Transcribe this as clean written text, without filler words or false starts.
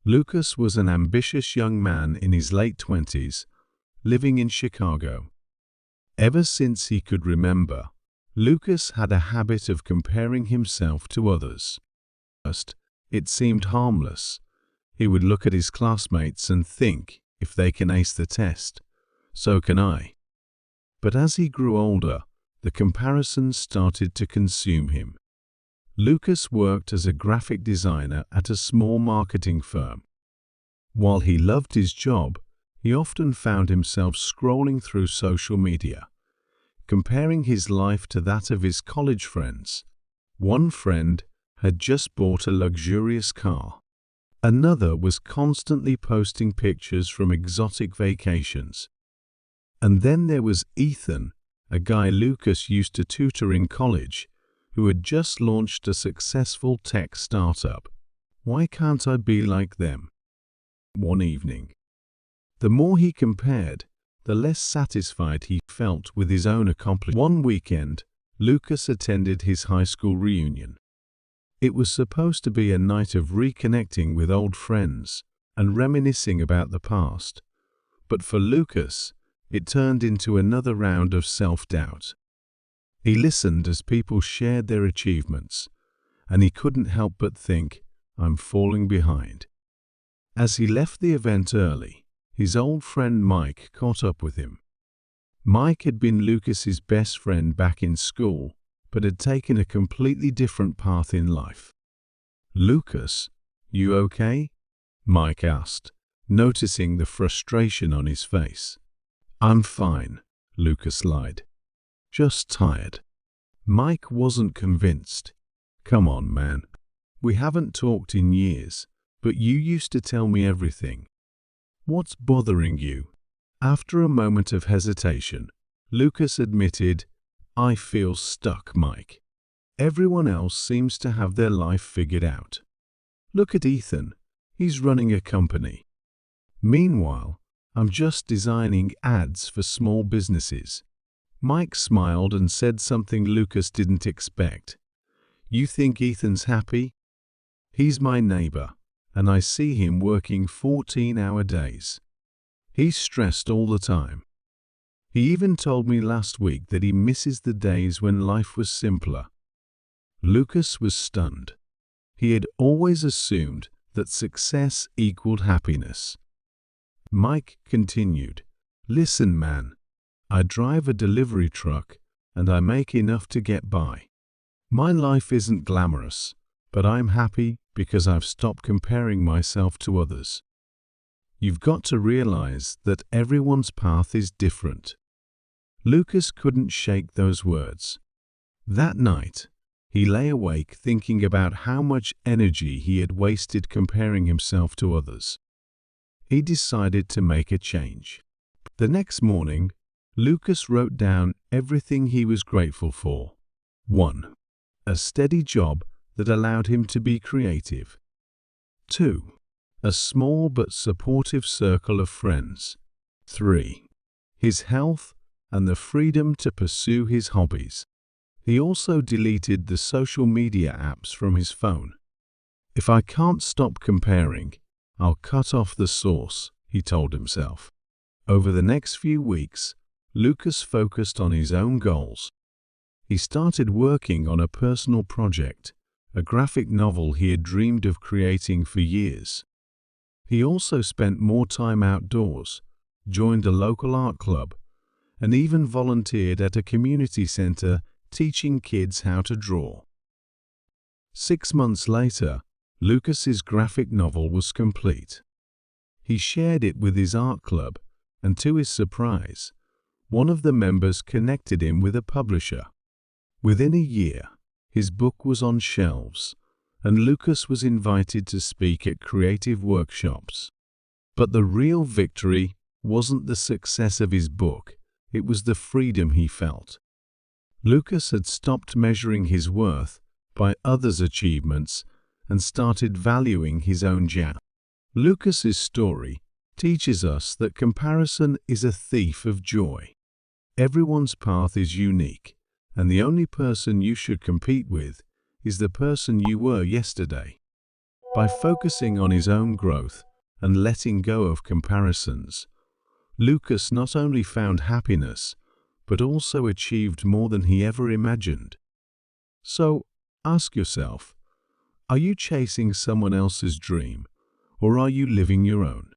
Lucas was an ambitious young man in his late 20s, living in Chicago. Ever since he could remember, Lucas had a habit of comparing himself to others. First, it seemed harmless. He would look at his classmates and think, if they can ace the test, so can I. But as he grew older, the comparisons started to consume him. Lucas worked as a graphic designer at a small marketing firm. While he loved his job, he often found himself scrolling through social media, comparing his life to that of his college friends. One friend had just bought a luxurious car. Another was constantly posting pictures from exotic vacations. And then there was Ethan, a guy Lucas used to tutor in college, who had just launched a successful tech startup. Why can't I be like them? One evening. The more he compared, the less satisfied he felt with his own accomplishments. One weekend, Lucas attended his high school reunion. It was supposed to be a night of reconnecting with old friends and reminiscing about the past, but for Lucas, it turned into another round of self-doubt. He listened as people shared their achievements, and he couldn't help but think, I'm falling behind. As he left the event early, his old friend Mike caught up with him. Mike had been Lucas's best friend back in school, but had taken a completely different path in life. Lucas, you okay? Mike asked, noticing the frustration on his face. I'm fine, Lucas lied. Just tired. Mike wasn't convinced. Come on, man. We haven't talked in years, but you used to tell me everything. What's bothering you? After a moment of hesitation, Lucas admitted, I feel stuck, Mike. Everyone else seems to have their life figured out. Look at Ethan. He's running a company. Meanwhile, I'm just designing ads for small businesses. Mike smiled and said something Lucas didn't expect. You think Ethan's happy? He's my neighbor, and I see him working 14-hour days. He's stressed all the time. He even told me last week that he misses the days when life was simpler. Lucas was stunned. He had always assumed that success equaled happiness. Mike continued, Listen, man, I drive a delivery truck and I make enough to get by. My life isn't glamorous, but I'm happy because I've stopped comparing myself to others. You've got to realize that everyone's path is different. Lucas couldn't shake those words. That night, he lay awake thinking about how much energy he had wasted comparing himself to others. He decided to make a change. The next morning, Lucas wrote down everything he was grateful for. 1. A steady job that allowed him to be creative. 2. A small but supportive circle of friends. 3. His health and the freedom to pursue his hobbies. He also deleted the social media apps from his phone. If I can't stop comparing, I'll cut off the source, he told himself. Over the next few weeks, Lucas focused on his own goals. He started working on a personal project, a graphic novel he had dreamed of creating for years. He also spent more time outdoors, joined a local art club, and even volunteered at a community center teaching kids how to draw. 6 months later, Lucas's graphic novel was complete. He shared it with his art club, and to his surprise, one of the members connected him with a publisher. Within a year, his book was on shelves, and Lucas was invited to speak at creative workshops. But the real victory wasn't the success of his book, it was the freedom he felt. Lucas had stopped measuring his worth by others' achievements and started valuing his own journey. Lucas's story teaches us that comparison is a thief of joy. Everyone's path is unique, and the only person you should compete with is the person you were yesterday. By focusing on his own growth and letting go of comparisons, Lucas not only found happiness, but also achieved more than he ever imagined. So, ask yourself, are you chasing someone else's dream, or are you living your own?